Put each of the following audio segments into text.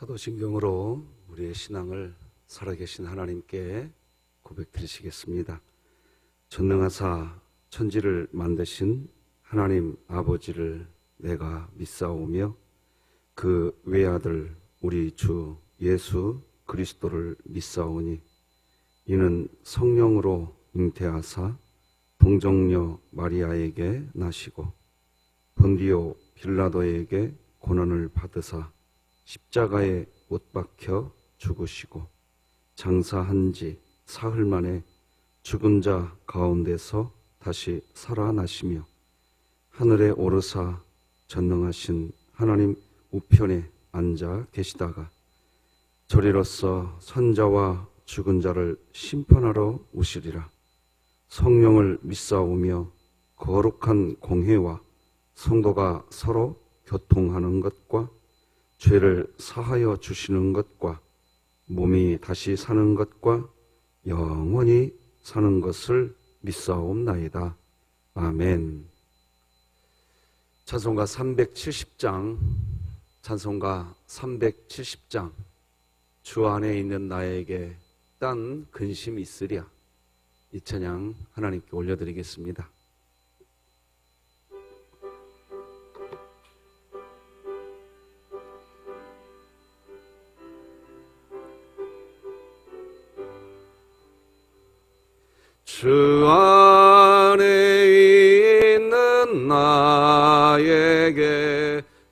사도신경으로 우리의 신앙을 살아계신 하나님께 고백드리시겠습니다. 전능하사 천지를 만드신 하나님 아버지를 내가 믿사오며 그 외아들 우리 주 예수 그리스도를 믿사오니 이는 성령으로 잉태하사 동정녀 마리아에게 나시고 본디오 빌라도에게 고난을 받으사 십자가에 못 박혀 죽으시고 장사한 지 사흘 만에 죽은 자 가운데서 다시 살아나시며 하늘에 오르사 전능하신 하나님 우편에 앉아 계시다가 저리로서 선자와 죽은 자를 심판하러 오시리라. 성령을 믿사오며 거룩한 공회와 성도가 서로 교통하는 것과 죄를 사하여 주시는 것과 몸이 다시 사는 것과 영원히 사는 것을 믿사옵나이다. 아멘. 찬송가 370장, 찬송가 370장. 주 안에 있는 나에게 딴 근심이 있으랴. 이 찬양 하나님께 올려드리겠습니다. 주 안에 있는 나에게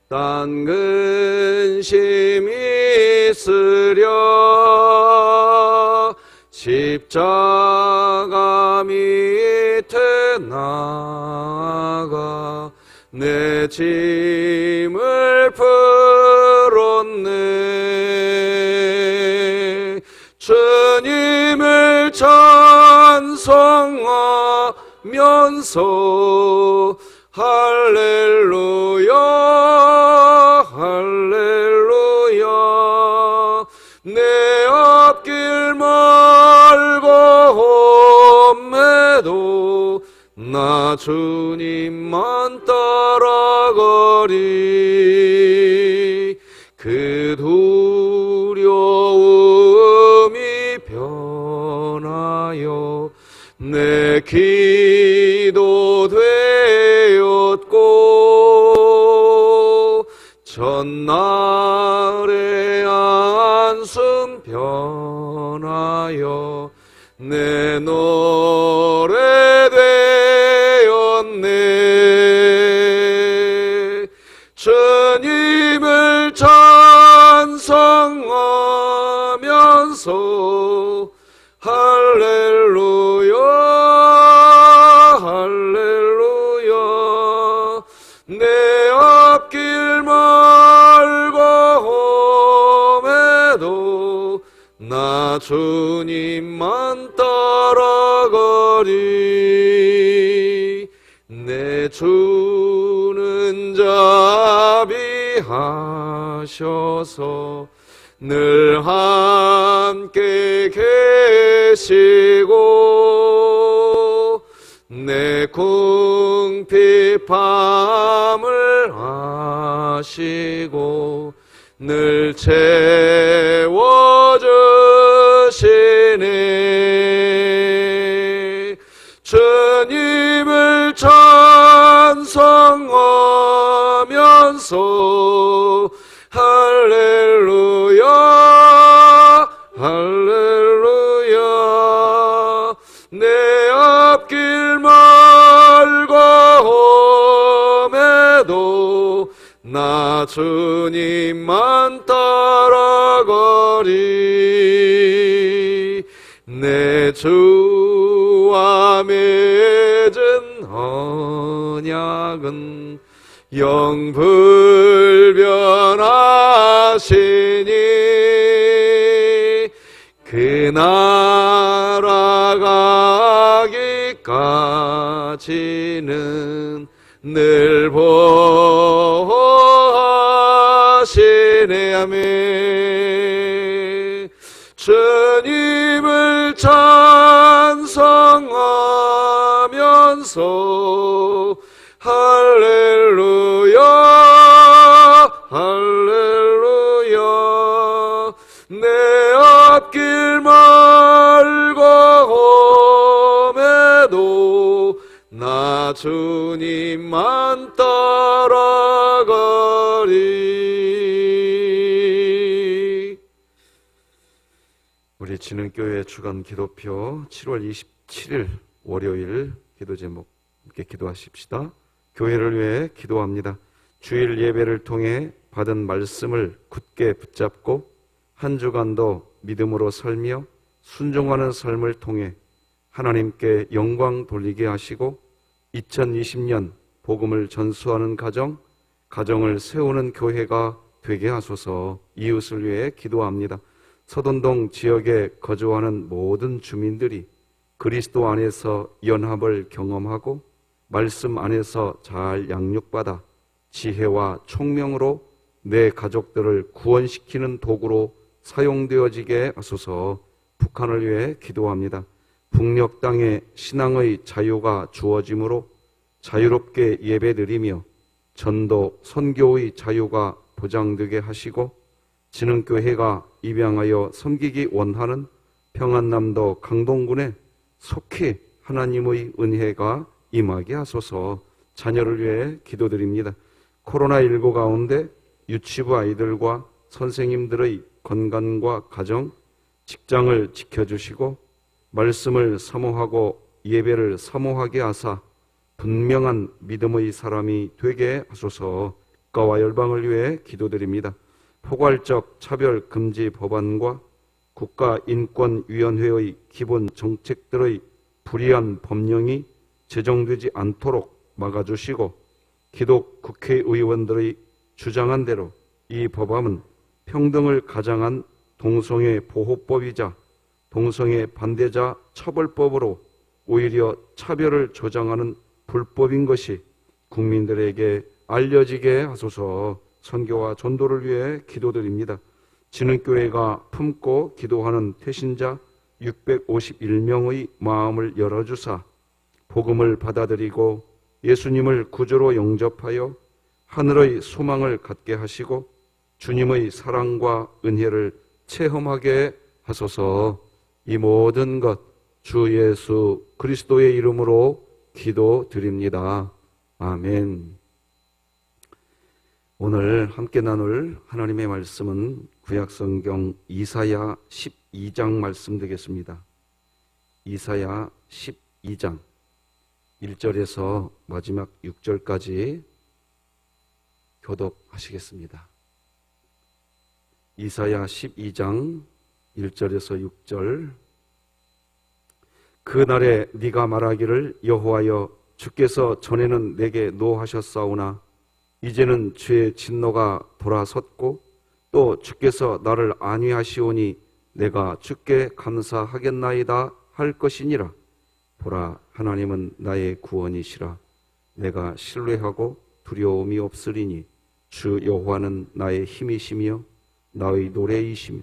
딴 근심이 있으랴. 십자가 밑에 나가 내 짐을 풀었네. 주님을 찬송하면서 할렐루야 할렐루야. 내 앞길 말고 험해도 나 주님만 따라가리. 그 두려움이 변하여 내 기도 되었고 전날의 한숨 변하여 내 노래 되었네. 주님을 찬송하면서 할렐루야 할렐루야. 내 앞길 말고 험해도 나 주님만 따라가리. 내 주는 자비하셔서 늘 함께 계시고 내 궁핍함을 아시고 늘 채워주시네. 주님을 찬송하면서 할렐루야 할렐루야. 내 앞길 말고 험해도 나 주님만 따라가리. 내 주와 맺은 언약은 영불변하시니 그 나라 가기까지는 늘 보호하시네. 아멘. 주님을 찬송하면서 할렐루야 할렐루야. 내 앞길 말고 험해도 나 주님만 따라가리. 우리 진흥교회 주간 기도표 7월 27일 월요일 기도 제목 함께 기도하십시다. 교회를 위해 기도합니다. 주일 예배를 통해 받은 말씀을 굳게 붙잡고 한 주간도 믿음으로 살며 순종하는 삶을 통해 하나님께 영광 돌리게 하시고 2020년 복음을 전수하는 가정을 세우는 교회가 되게 하소서. 이웃을 위해 기도합니다. 서돈동 지역에 거주하는 모든 주민들이 그리스도 안에서 연합을 경험하고 말씀 안에서 잘 양육받아 지혜와 총명으로 내 가족들을 구원시키는 도구로 사용되어지게 하소서. 북한을 위해 기도합니다. 북녘 땅에 신앙의 자유가 주어짐으로 자유롭게 예배드리며 전도, 선교의 자유가 보장되게 하시고 진흥교회가 입양하여 섬기기 원하는 평안남도 강동군에 속히 하나님의 은혜가 임하게 하소서. 자녀를 위해 기도드립니다. 코로나19 가운데 유치부 아이들과 선생님들의 건강과 가정, 직장을 지켜주시고 말씀을 사모하고 예배를 사모하게 하사 분명한 믿음의 사람이 되게 하소서. 국가와 열방을 위해 기도드립니다. 포괄적 차별 금지 법안과 국가인권위원회의 기본 정책들의 불이한 법령이 제정되지 않도록 막아주시고 기독 국회의원들의 주장한 대로 이 법안은 평등을 가장한 동성애 보호법이자 동성애 반대자 처벌법으로 오히려 차별을 조장하는 불법인 것이 국민들에게 알려지게 하소서. 선교와 전도를 위해 기도드립니다. 진흥교회가 품고 기도하는 태신자 651명의 마음을 열어주사 복음을 받아들이고 예수님을 구주로 영접하여 하늘의 소망을 갖게 하시고 주님의 사랑과 은혜를 체험하게 하소서. 이 모든 것 주 예수 그리스도의 이름으로 기도드립니다. 아멘. 오늘 함께 나눌 하나님의 말씀은 구약성경 이사야 12장 말씀 되겠습니다. 이사야 12장 1절에서 마지막 6절까지 교독하시겠습니다. 이사야 12장 1절에서 6절. 그날에 네가 말하기를 여호와여 주께서 전에는 내게 노하셨사오나 이제는 주의 진노가 돌아섰고 또 주께서 나를 안위하시오니 내가 주께 감사하겠나이다 할 것이니라. 보라, 하나님은 나의 구원이시라. 내가 신뢰하고 두려움이 없으리니 주 여호와는 나의 힘이시며 나의 노래이시며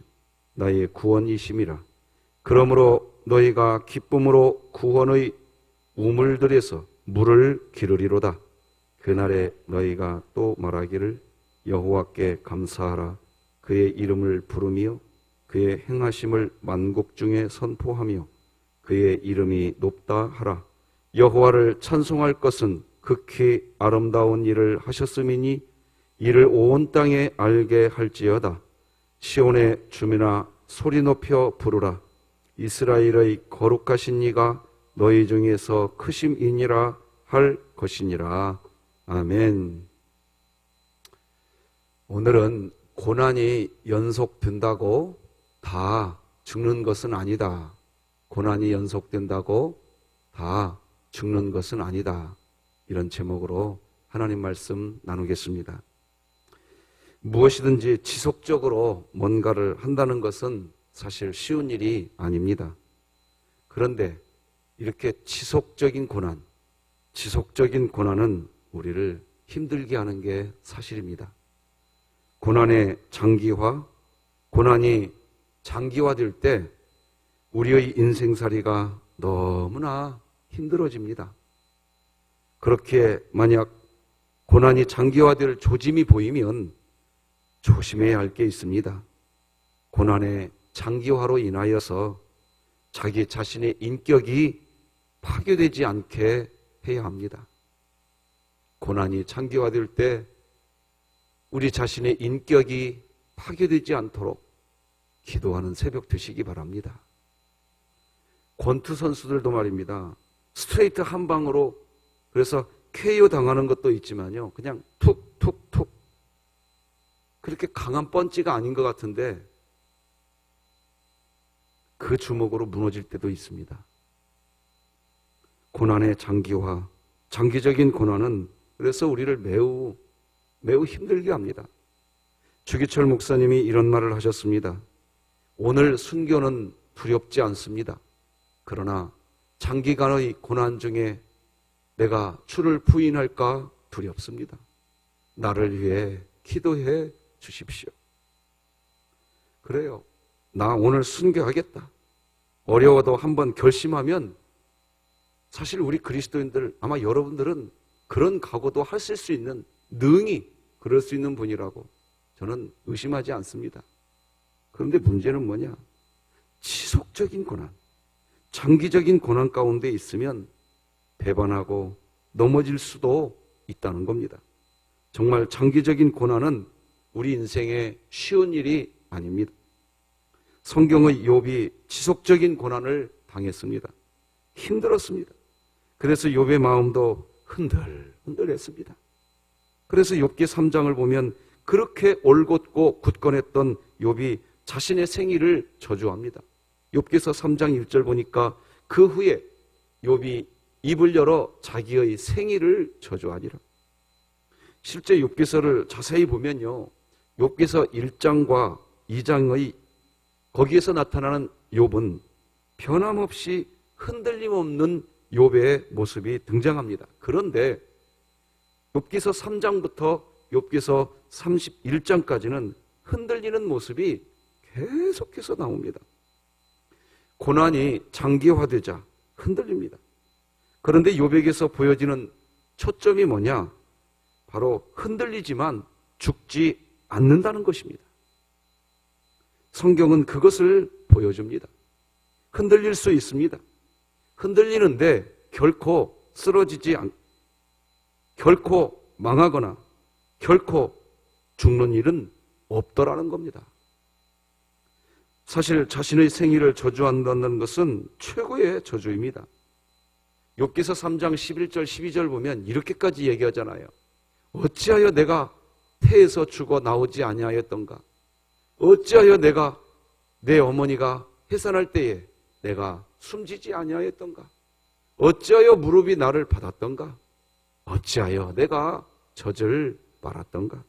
나의 구원이심이라. 그러므로 너희가 기쁨으로 구원의 우물들에서 물을 기르리로다. 그날에 너희가 또 말하기를 여호와께 감사하라. 그의 이름을 부르며 그의 행하심을 만국 중에 선포하며 그의 이름이 높다 하라. 여호와를 찬송할 것은 극히 아름다운 일을 하셨음이니 이를 온 땅에 알게 할지어다. 시온의 주민아 소리 높여 부르라. 이스라엘의 거룩하신 이가 너희 중에서 크심이니라 할 것이니라. 아멘. 오늘은 고난이 연속된다고 다 죽는 것은 아니다. 고난이 연속된다고 다 죽는 것은 아니다. 이런 제목으로 하나님 말씀 나누겠습니다. 무엇이든지 지속적으로 뭔가를 한다는 것은 사실 쉬운 일이 아닙니다. 그런데 이렇게 지속적인 고난은 우리를 힘들게 하는 게 사실입니다. 고난의 장기화, 고난이 장기화될 때 우리의 인생살이가 너무나 힘들어집니다. 그렇게 만약 고난이 장기화될 조짐이 보이면 조심해야 할 게 있습니다. 고난의 장기화로 인하여서 자기 자신의 인격이 파괴되지 않게 해야 합니다. 고난이 장기화될 때 우리 자신의 인격이 파괴되지 않도록 기도하는 새벽 되시기 바랍니다. 권투 선수들도 말입니다. 스트레이트 한 방으로, 그래서 KO 당하는 것도 있지만요, 그냥 툭툭툭, 그렇게 강한 펀치가 아닌 것 같은데 그 주먹으로 무너질 때도 있습니다. 고난의 장기화, 장기적인 고난은 그래서 우리를 매우 힘들게 합니다. 주기철 목사님이 이런 말을 하셨습니다. 오늘 순교는 두렵지 않습니다. 그러나 장기간의 고난 중에 내가 주를 부인할까 두렵습니다. 나를 위해 기도해 주십시오. 그래요. 나 오늘 순교하겠다. 어려워도 한번 결심하면 사실 우리 그리스도인들, 아마 여러분들은 그런 각오도 하실 수 있는, 능히 그럴 수 있는 분이라고 저는 의심하지 않습니다. 그런데 문제는 뭐냐? 지속적인 고난, 장기적인 고난 가운데 있으면 배반하고 넘어질 수도 있다는 겁니다. 정말 장기적인 고난은 우리 인생에 쉬운 일이 아닙니다. 성경의 욥이 지속적인 고난을 당했습니다. 힘들었습니다. 그래서 욥의 마음도 흔들흔들했습니다. 그래서 욥기 3장을 보면 그렇게 올곧고 굳건했던 욥이 자신의 생일을 저주합니다. 욥기서 3장 1절 보니까 그 후에 욥이 입을 열어 자기의 생일을 저주하니라. 실제 욥기서를 자세히 보면요, 욥기서 1장과 2장의 거기에서 나타나는 욥은 변함없이 흔들림 없는 욥의 모습이 등장합니다. 그런데 욥기서 3장부터 욥기서 31장까지는 흔들리는 모습이 계속해서 나옵니다. 고난이 장기화되자 흔들립니다. 그런데 욥에게서 보여지는 초점이 뭐냐? 바로 흔들리지만 죽지 않는다는 것입니다. 성경은 그것을 보여줍니다. 흔들릴 수 있습니다. 흔들리는데 결코 쓰러지지 결코 망하거나 결코 죽는 일은 없더라는 겁니다. 사실 자신의 생일을 저주한다는 것은 최고의 저주입니다. 욥기서 3장 11절 12절 보면 이렇게까지 얘기하잖아요. 어찌하여 내가 태에서 죽어 나오지 아니하였던가? 어찌하여 내가 내 어머니가 해산할 때에 내가 숨지지 아니하였던가? 어찌하여 무릎이 나를 받았던가? 어찌하여 내가 젖을 빨았던가?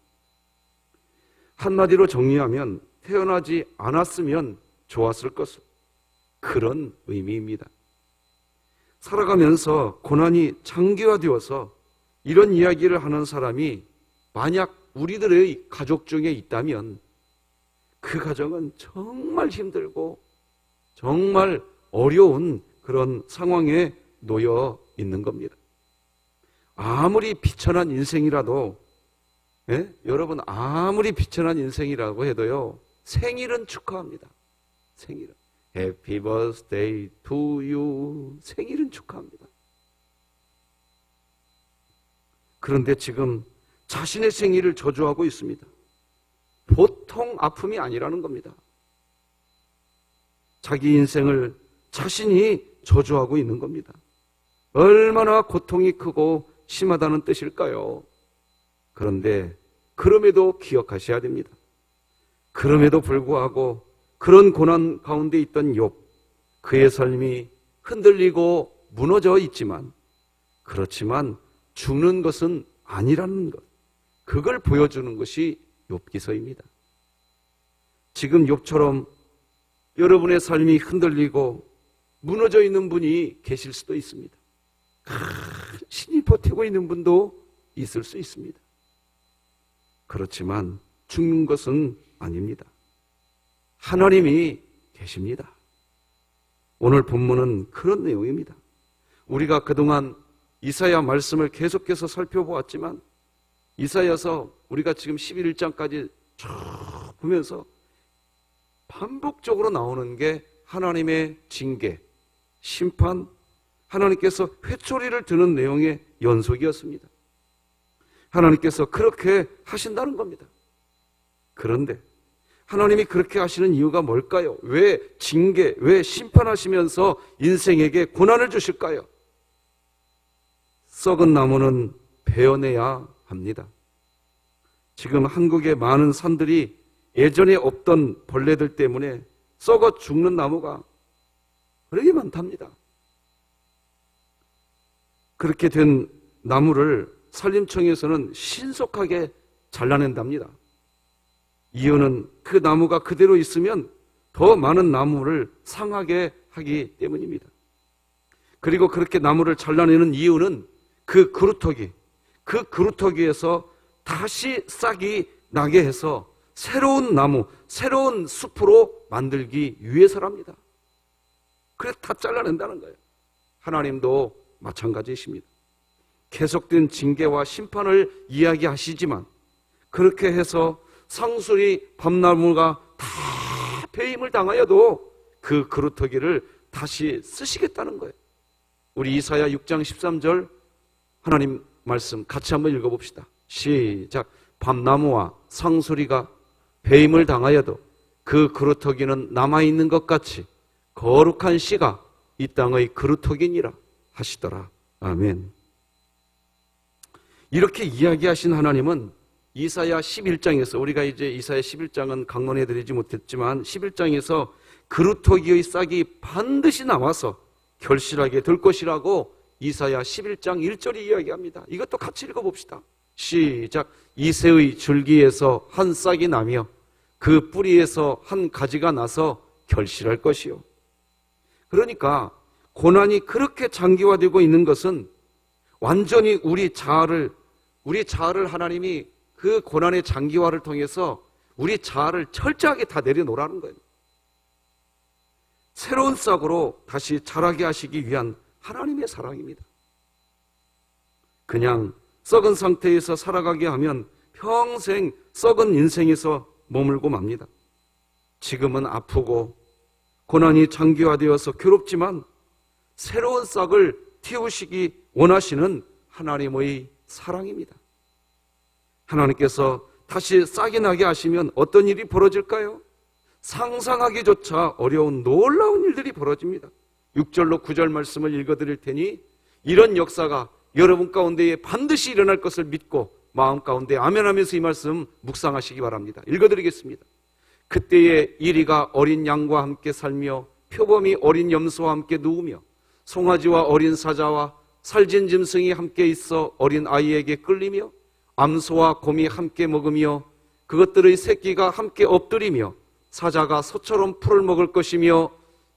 한마디로 정리하면 태어나지 않았으면 좋았을 것을, 그런 의미입니다. 살아가면서 고난이 장기화되어서 이런 이야기를 하는 사람이 만약 우리들의 가족 중에 있다면 그 가정은 정말 힘들고 정말 어려운 그런 상황에 놓여 있는 겁니다. 아무리 비천한 인생이라도, 여러분 아무리 비천한 인생이라고 해도요, 생일은 축하합니다. 생일은 Happy birthday to you. 생일은 축하합니다. 그런데 지금 자신의 생일을 저주하고 있습니다. 보통 아픔이 아니라는 겁니다. 자기 인생을 자신이 저주하고 있는 겁니다. 얼마나 고통이 크고 심하다는 뜻일까요? 그런데 그럼에도 기억하셔야 됩니다. 그럼에도 불구하고 그런 고난 가운데 있던 욥, 그의 삶이 흔들리고 무너져 있지만, 그렇지만 죽는 것은 아니라는 것, 그걸 보여주는 것이 욥기서입니다. 지금 욥처럼 여러분의 삶이 흔들리고 무너져 있는 분이 계실 수도 있습니다. 신이 버티고 있는 분도 있을 수 있습니다. 그렇지만 죽는 것은 아닙니다. 하나님이 계십니다. 오늘 본문은 그런 내용입니다. 우리가 그동안 이사야 말씀을 계속해서 살펴보았지만, 이사야서 우리가 지금 11장까지 쭉 보면서 반복적으로 나오는 게 하나님의 징계, 심판, 하나님께서 회초리를 드는 내용의 연속이었습니다. 하나님께서 그렇게 하신다는 겁니다. 그런데 하나님이 그렇게 하시는 이유가 뭘까요? 왜 징계, 왜 심판하시면서 인생에게 고난을 주실까요? 썩은 나무는 베어내야 합니다. 지금 한국의 많은 산들이 예전에 없던 벌레들 때문에 썩어 죽는 나무가 그렇게 많답니다. 그렇게 된 나무를 산림청에서는 신속하게 잘라낸답니다. 이유는 그 나무가 그대로 있으면 더 많은 나무를 상하게 하기 때문입니다. 그리고 그렇게 나무를 잘라내는 이유는 그 그루터기에서 다시 싹이 나게 해서 새로운 나무, 새로운 숲으로 만들기 위해서랍니다. 그래서 다 잘라낸다는 거예요. 하나님도 마찬가지이십니다. 계속된 징계와 심판을 이야기하시지만 그렇게 해서 상수리 밤나무가 다 배임을 당하여도 그 그루터기를 다시 쓰시겠다는 거예요. 우리 이사야 6장 13절 하나님 말씀 같이 한번 읽어봅시다. 시작. 밤나무와 상수리가 배임을 당하여도 그 그루터기는 남아있는 것 같이 거룩한 씨가 이 땅의 그루터기니라 하시더라. 아멘. 이렇게 이야기하신 하나님은 이사야 11장에서 우리가 이제 이사야 11장은 강론해드리지 못했지만 11장에서 그루터기의 싹이 반드시 나와서 결실하게 될 것이라고 이사야 11장 1절이 이야기합니다. 이것도 같이 읽어봅시다. 시작. 이새의 줄기에서 한 싹이 나며 그 뿌리에서 한 가지가 나서 결실할 것이요. 그러니까 고난이 그렇게 장기화되고 있는 것은 완전히 우리 자아를 하나님이 그 고난의 장기화를 통해서 우리 자아를 철저하게 다 내려놓으라는 거예요. 새로운 싹으로 다시 자라게 하시기 위한 하나님의 사랑입니다. 그냥 썩은 상태에서 살아가게 하면 평생 썩은 인생에서 머물고 맙니다. 지금은 아프고 고난이 장기화되어서 괴롭지만 새로운 싹을 틔우시기 원하시는 하나님의 사랑입니다. 하나님께서 다시 싹이 나게 하시면 어떤 일이 벌어질까요? 상상하기조차 어려운 놀라운 일들이 벌어집니다. 6절로 9절 말씀을 읽어드릴 테니 이런 역사가 여러분 가운데에 반드시 일어날 것을 믿고 마음 가운데 아멘하면서 이 말씀 묵상하시기 바랍니다. 읽어드리겠습니다. 그때에 이리가 어린 양과 함께 살며 표범이 어린 염소와 함께 누우며 송아지와 어린 사자와 살진 짐승이 함께 있어 어린 아이에게 끌리며 암소와 곰이 함께 먹으며 그것들의 새끼가 함께 엎드리며 사자가 소처럼 풀을 먹을 것이며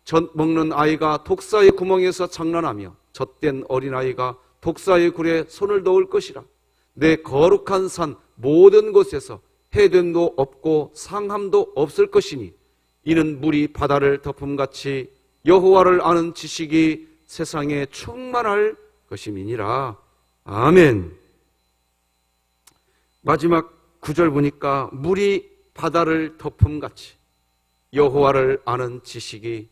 젖 먹는 아이가 독사의 구멍에서 장난하며 젖된 어린아이가 독사의 굴에 손을 넣을 것이라. 내 거룩한 산 모든 곳에서 해됨도 없고 상함도 없을 것이니 이는 물이 바다를 덮음같이 여호와를 아는 지식이 세상에 충만할 것임이니라. 아멘. 마지막 9절 보니까 물이 바다를 덮음같이 여호와를 아는 지식이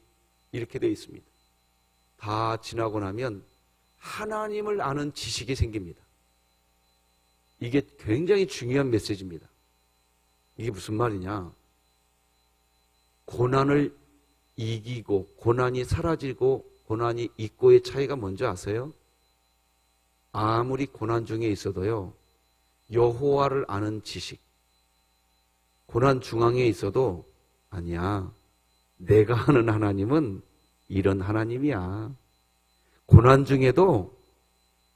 이렇게 되어 있습니다. 다 지나고 나면 하나님을 아는 지식이 생깁니다. 이게 굉장히 중요한 메시지입니다. 이게 무슨 말이냐? 고난을 이기고 고난이 사라지고 고난이 있고의 차이가 뭔지 아세요? 아무리 고난 중에 있어도요, 여호와를 아는 지식, 고난 중앙에 있어도 아니야, 내가 아는 하나님은 이런 하나님이야. 고난 중에도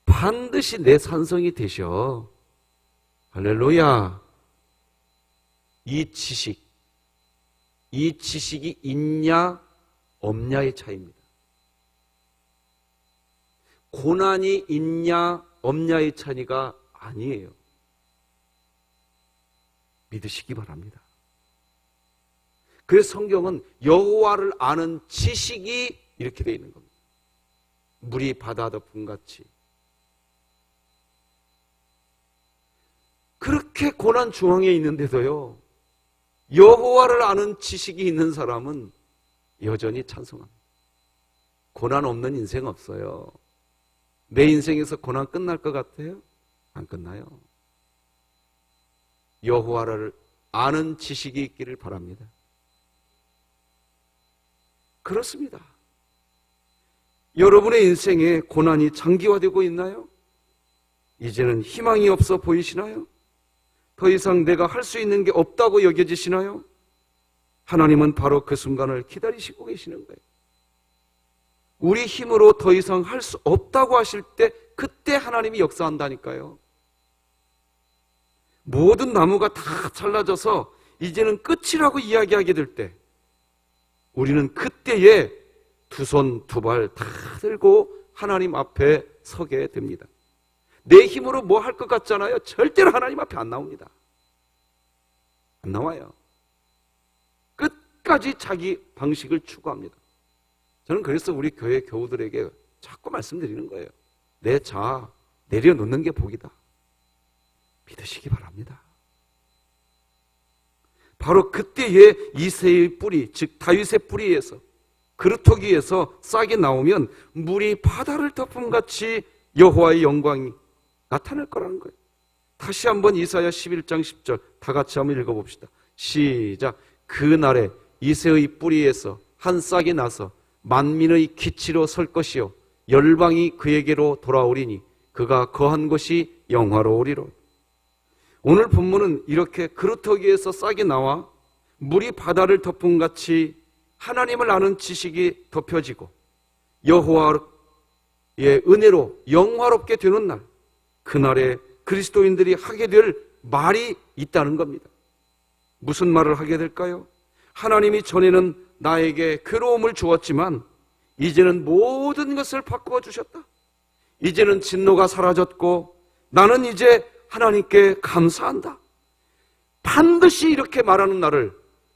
반드시 내 산성이 되셔. 할렐루야. 이 지식이 있냐 없냐의 차이입니다. 고난이 있냐 없냐의 차이가 아니에요. 믿으시기 바랍니다. 그래서 성경은 여호와를 아는 지식이 이렇게 되어 있는 겁니다. 물이 바다 덮음같이. 그렇게 고난 중앙에 있는데도요, 여호와를 아는 지식이 있는 사람은 여전히 찬송합니다. 고난 없는 인생 없어요. 내 인생에서 고난 끝날 것 같아요? 안 끝나요. 여호와를 아는 지식이 있기를 바랍니다. 그렇습니다. 여러분의 인생에 고난이 장기화되고 있나요? 이제는 희망이 없어 보이시나요? 더 이상 내가 할 수 있는 게 없다고 여겨지시나요? 하나님은 바로 그 순간을 기다리시고 계시는 거예요. 우리 힘으로 더 이상 할 수 없다고 하실 때 그때 하나님이 역사한다니까요. 모든 나무가 다 잘라져서 이제는 끝이라고 이야기하게 될 때 우리는 그때에 두 손 두 발 다 들고 하나님 앞에 서게 됩니다. 내 힘으로 뭐 할 것 같잖아요. 절대로 하나님 앞에 안 나옵니다. 안 나와요. 끝까지 자기 방식을 추구합니다. 저는 그래서 우리 교회 교우들에게 자꾸 말씀드리는 거예요. 내 자아 내려놓는 게 복이다. 믿으시기 바랍니다. 바로 그때에 이새의 뿌리, 즉 다윗의 뿌리에서 그루터기에서 싹이 나오면 물이 바다를 덮음같이 여호와의 영광이 나타날 거라는 거예요. 다시 한번 이사야 11장 10절 다 같이 한번 읽어봅시다. 시작. 그날에 이새의 뿌리에서 한 싹이 나서 만민의 기치로 설 것이요 열방이 그에게로 돌아오리니 그가 거한 곳이 영화로우리로. 오늘 본문은 이렇게 그루터기에서 싹이 나와 물이 바다를 덮음같이 하나님을 아는 지식이 덮여지고 여호와의 은혜로 영화롭게 되는 날, 그날에 그리스도인들이 하게 될 말이 있다는 겁니다. 무슨 말을 하게 될까요? 하나님이 전에는 나에게 괴로움을 주었지만 이제는 모든 것을 바꾸어 주셨다. 이제는 진노가 사라졌고 나는 이제 하나님께 감사한다. 반드시 이렇게 말하는 날을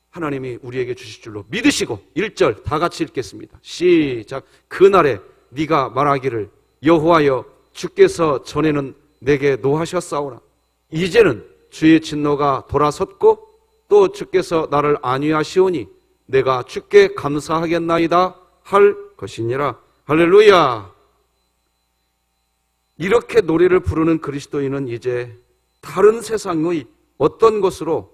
하나님이 우리에게 주실 줄로 믿으시고 1절 다 같이 읽겠습니다. 시작. 그날에 네가 말하기를 여호와여 주께서 전에는 내게 노하셨사오나 이제는 주의 진노가 돌아섰고 또 주께서 나를 안위하시오니 내가 주께 감사하겠나이다 할 것이니라. 할렐루야. 이렇게 노래를 부르는 그리스도인은 이제 다른 세상의 어떤 것으로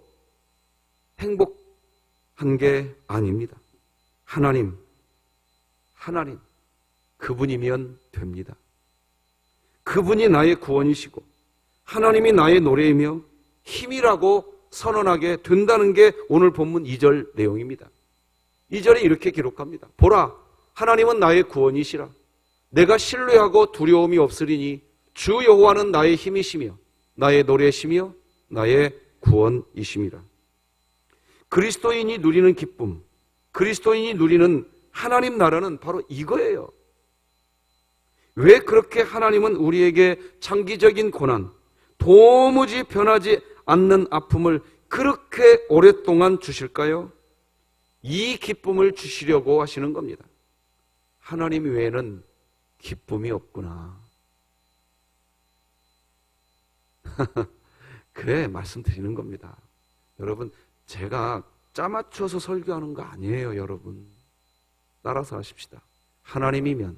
행복한 게 아닙니다. 하나님 그분이면 됩니다. 그분이 나의 구원이시고 하나님이 나의 노래이며 힘이라고 선언하게 된다는 게 오늘 본문 2절 내용입니다. 2절에 이렇게 기록합니다. 보라, 하나님은 나의 구원이시라. 내가 신뢰하고 두려움이 없으리니 주 여호와는 나의 힘이시며 나의 노래시며 나의 구원이심이라. 그리스도인이 누리는 기쁨, 그리스도인이 누리는 하나님 나라는 바로 이거예요. 왜 그렇게 하나님은 우리에게 장기적인 고난, 도무지 변하지 않는 아픔을 그렇게 오랫동안 주실까요? 이 기쁨을 주시려고 하시는 겁니다. 하나님 외에는 기쁨이 없구나. 그래 말씀드리는 겁니다. 여러분, 제가 짜맞춰서 설교하는 거 아니에요. 여러분 따라서 하십시다. 하나님이면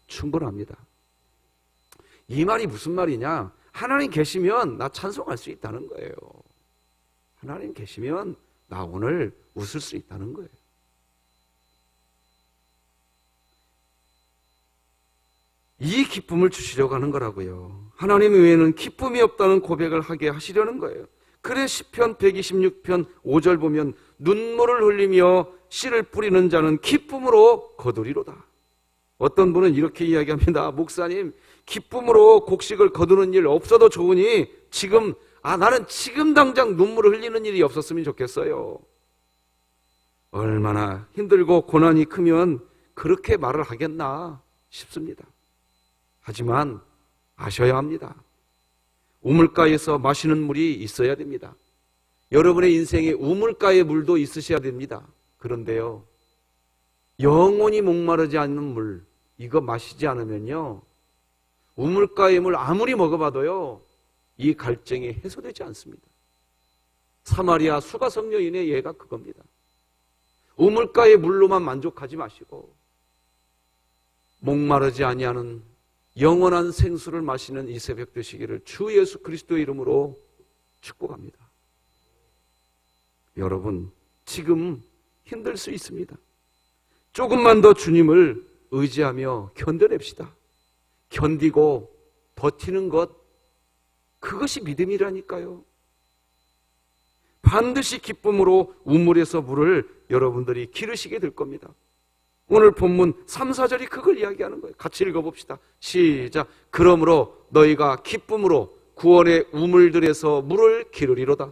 충분합니다. 이 말이 무슨 말이냐? 하나님 계시면 나 찬송할 수 있다는 거예요. 하나님 계시면 나 오늘 웃을 수 있다는 거예요. 이 기쁨을 주시려고 하는 거라고요. 하나님 외에는 기쁨이 없다는 고백을 하게 하시려는 거예요. 그래 시편 126편 5절 보면 눈물을 흘리며 씨를 뿌리는 자는 기쁨으로 거두리로다. 어떤 분은 이렇게 이야기합니다. 목사님, 기쁨으로 곡식을 거두는 일 없어도 좋으니 나는 지금 당장 눈물을 흘리는 일이 없었으면 좋겠어요. 얼마나 힘들고 고난이 크면 그렇게 말을 하겠나 싶습니다. 하지만 아셔야 합니다. 우물가에서 마시는 물이 있어야 됩니다. 여러분의 인생에 우물가의 물도 있으셔야 됩니다. 그런데요, 영원히 목마르지 않는 물, 이거 마시지 않으면요, 우물가의 물 아무리 먹어봐도요, 이 갈증이 해소되지 않습니다. 사마리아 수가성 여인의 예가 그겁니다. 우물가의 물로만 만족하지 마시고 목마르지 아니하는 영원한 생수를 마시는 이 새벽 되시기를 주 예수 그리스도의 이름으로 축복합니다. 여러분, 지금 힘들 수 있습니다. 조금만 더 주님을 의지하며 견뎌냅시다. 견디고 버티는 것, 그것이 믿음이라니까요. 반드시 기쁨으로 우물에서 물을 여러분들이 기르시게 될 겁니다. 오늘 본문 3, 4절이 그걸 이야기하는 거예요. 같이 읽어봅시다. 시작. 그러므로 너희가 기쁨으로 구원의 우물들에서 물을 기르리로다.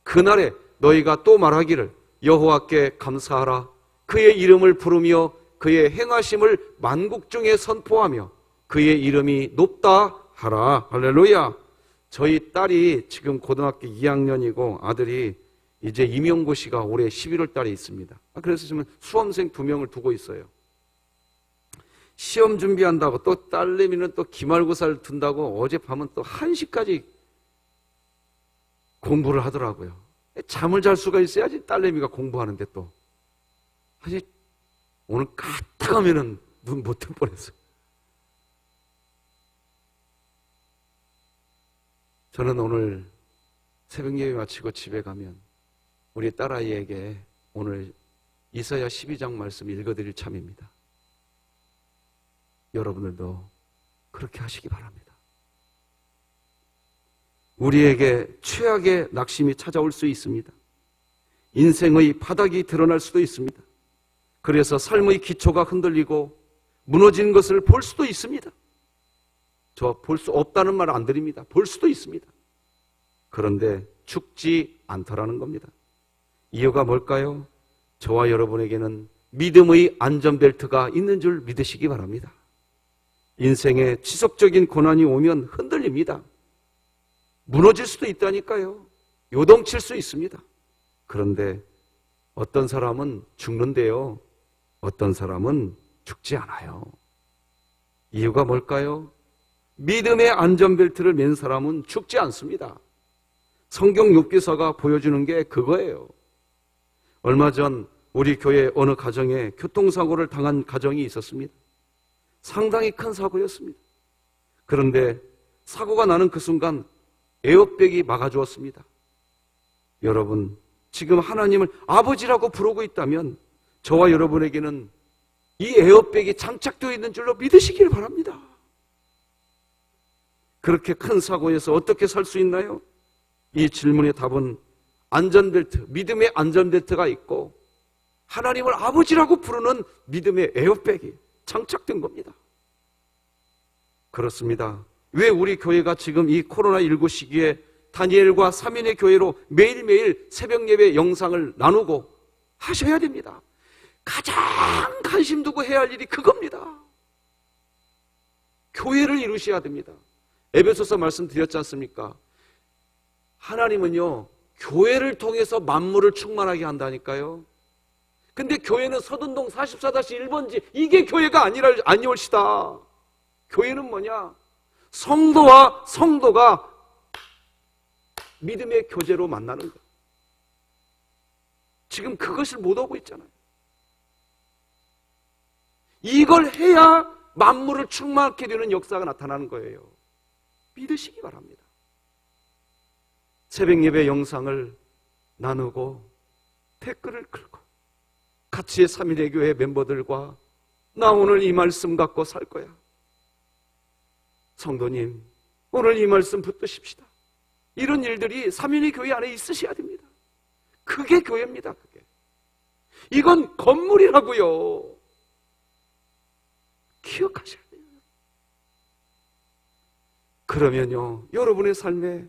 그날에 너희가 또 말하기를 여호와께 감사하라. 그의 이름을 부르며 그의 행하심을 만국 중에 선포하며 그의 이름이 높다 하라. 할렐루야. 저희 딸이 지금 고등학교 2학년이고 아들이 이제 임용고시가 올해 11월 달에 있습니다. 그래서 지금 수험생 2명을 두고 있어요. 시험 준비한다고 또 딸내미는 또 기말고사를 둔다고 어젯밤은 또 1시까지 공부를 하더라고요. 잠을 잘 수가 있어야지 딸내미가 공부하는데 또 사실 오늘 까딱 하면은 눈 못 뜰 뻔했어요. 저는 오늘 새벽 예배 마치고 집에 가면 우리 딸아이에게 오늘 이사야 12장 말씀 읽어드릴 참입니다. 여러분들도 그렇게 하시기 바랍니다. 우리에게 최악의 낙심이 찾아올 수 있습니다. 인생의 바닥이 드러날 수도 있습니다. 그래서 삶의 기초가 흔들리고 무너진 것을 볼 수도 있습니다. 저 볼 수 없다는 말 안 드립니다. 볼 수도 있습니다. 그런데 죽지 않더라는 겁니다. 이유가 뭘까요? 저와 여러분에게는 믿음의 안전벨트가 있는 줄 믿으시기 바랍니다. 인생에 지속적인 고난이 오면 흔들립니다. 무너질 수도 있다니까요. 요동칠 수 있습니다. 그런데 어떤 사람은 죽는데요. 어떤 사람은 죽지 않아요. 이유가 뭘까요? 믿음의 안전벨트를 맨 사람은 죽지 않습니다. 성경 욥기서가 보여주는 게 그거예요. 얼마 전 우리 교회 어느 가정에 교통사고를 당한 가정이 있었습니다. 상당히 큰 사고였습니다. 그런데 사고가 나는 그 순간 에어백이 막아주었습니다. 여러분, 지금 하나님을 아버지라고 부르고 있다면 저와 여러분에게는 이 에어백이 장착되어 있는 줄로 믿으시길 바랍니다. 그렇게 큰 사고에서 어떻게 살 수 있나요? 이 질문의 답은 안전벨트, 믿음의 안전벨트가 있고 하나님을 아버지라고 부르는 믿음의 에어백이 장착된 겁니다. 그렇습니다. 왜 우리 교회가 지금 이 코로나19 시기에 다니엘과 3인의 교회로 매일매일 새벽 예배 영상을 나누고 하셔야 됩니다. 가장 관심 두고 해야 할 일이 그겁니다. 교회를 이루셔야 됩니다. 에베소서 말씀드렸지 않습니까? 하나님은요, 교회를 통해서 만물을 충만하게 한다니까요. 근데 교회는 서든동 44-1번지 이게 교회가 아니올시다. 교회는 뭐냐? 성도와 성도가 믿음의 교제로 만나는 거예요. 지금 그것을 못 하고 있잖아요. 이걸 해야 만물을 충만하게 되는 역사가 나타나는 거예요. 믿으시기 바랍니다. 새벽 예배 영상을 나누고 댓글을 걸고 같이 3일의 교회 멤버들과 나 오늘 이 말씀 갖고 살 거야. 성도님, 오늘 이 말씀 붙드십시다. 이런 일들이 3일의 교회 안에 있으셔야 됩니다. 그게 교회입니다. 그게. 이건 건물이라고요. 기억하셔야 돼요. 그러면요, 여러분의 삶에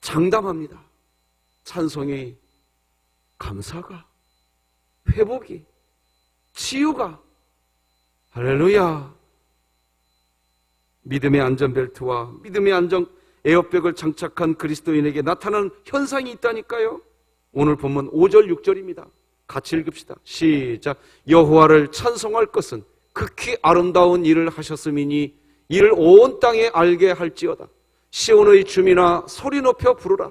장담합니다. 찬송이, 감사가, 회복이, 치유가, 할렐루야. 믿음의 안전벨트와 믿음의 안전 에어백을 장착한 그리스도인에게 나타나는 현상이 있다니까요. 오늘 본문 5절 6절입니다. 같이 읽읍시다. 시작. 여호와를 찬송할 것은 극히 아름다운 일을 하셨음이니 이를 온 땅에 알게 할지어다. 시온의 주민아 소리 높여 부르라.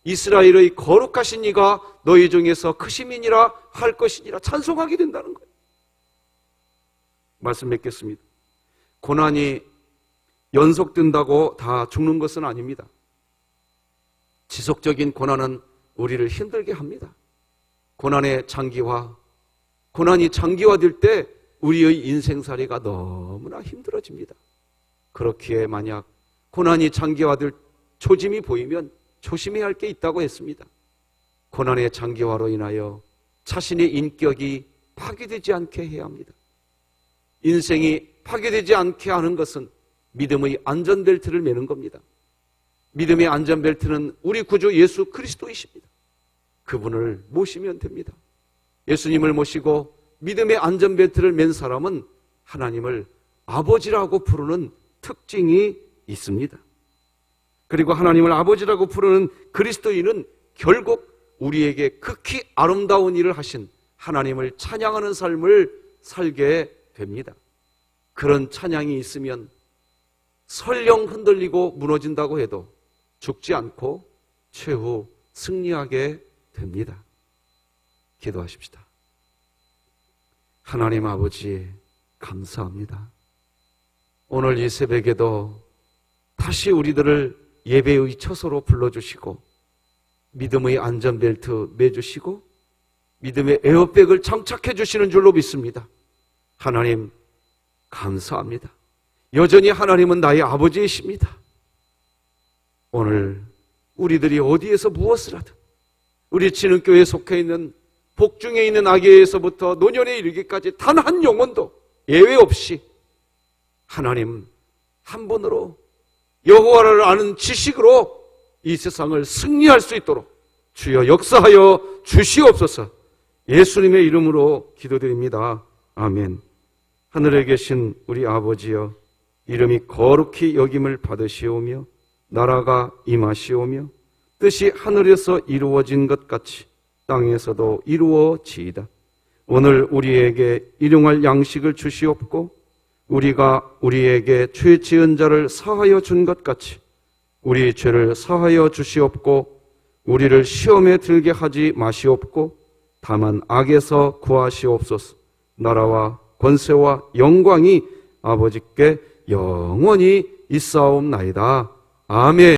이스라엘의 거룩하신 이가 너희 중에서 크심이니라 할 것이니라 찬송하게 된다는 거예요. 말씀 맺겠습니다. 고난이 연속된다고 다 죽는 것은 아닙니다. 지속적인 고난은 우리를 힘들게 합니다. 고난이 장기화될 때 우리의 인생살이가 너무나 힘들어집니다. 그렇기에 만약 고난이 장기화될 초짐이 보이면 조심해야 할 게 있다고 했습니다. 고난의 장기화로 인하여 자신의 인격이 파괴되지 않게 해야 합니다. 인생이 파괴되지 않게 하는 것은 믿음의 안전벨트를 매는 겁니다. 믿음의 안전벨트는 우리 구주 예수 그리스도이십니다. 그분을 모시면 됩니다. 예수님을 모시고 믿음의 안전벨트를 맨 사람은 하나님을 아버지라고 부르는 특징이 있습니다. 그리고 하나님을 아버지라고 부르는 그리스도인은 결국 우리에게 극히 아름다운 일을 하신 하나님을 찬양하는 삶을 살게 됩니다. 그런 찬양이 있으면 설령 흔들리고 무너진다고 해도 죽지 않고 최후 승리하게 됩니다. 기도하십시다. 하나님 아버지 감사합니다. 오늘 이 새벽에도 다시 우리들을 예배의 처소로 불러주시고 믿음의 안전벨트 매주시고 믿음의 에어백을 장착해 주시는 줄로 믿습니다. 하나님 감사합니다. 여전히 하나님은 나의 아버지이십니다. 오늘 우리들이 어디에서 무엇을 하든 우리 진흥교회에 속해 있는 복중에 있는 아기에서부터 노년에 이르기까지 단 한 영혼도 예외 없이 하나님 한 분으로 여호와를 아는 지식으로 이 세상을 승리할 수 있도록 주여 역사하여 주시옵소서. 예수님의 이름으로 기도드립니다. 아멘. 하늘에 계신 우리 아버지여, 이름이 거룩히 여김을 받으시오며 나라가 임하시오며 뜻이 하늘에서 이루어진 것 같이 땅에서도 이루어지이다. 오늘 우리에게 일용할 양식을 주시옵고 우리가 우리에게 죄 지은 자를 사하여 준 것 같이 우리 죄를 사하여 주시옵고 우리를 시험에 들게 하지 마시옵고 다만 악에서 구하시옵소서. 나라와 권세와 영광이 아버지께 영원히 있사옵나이다. 아멘.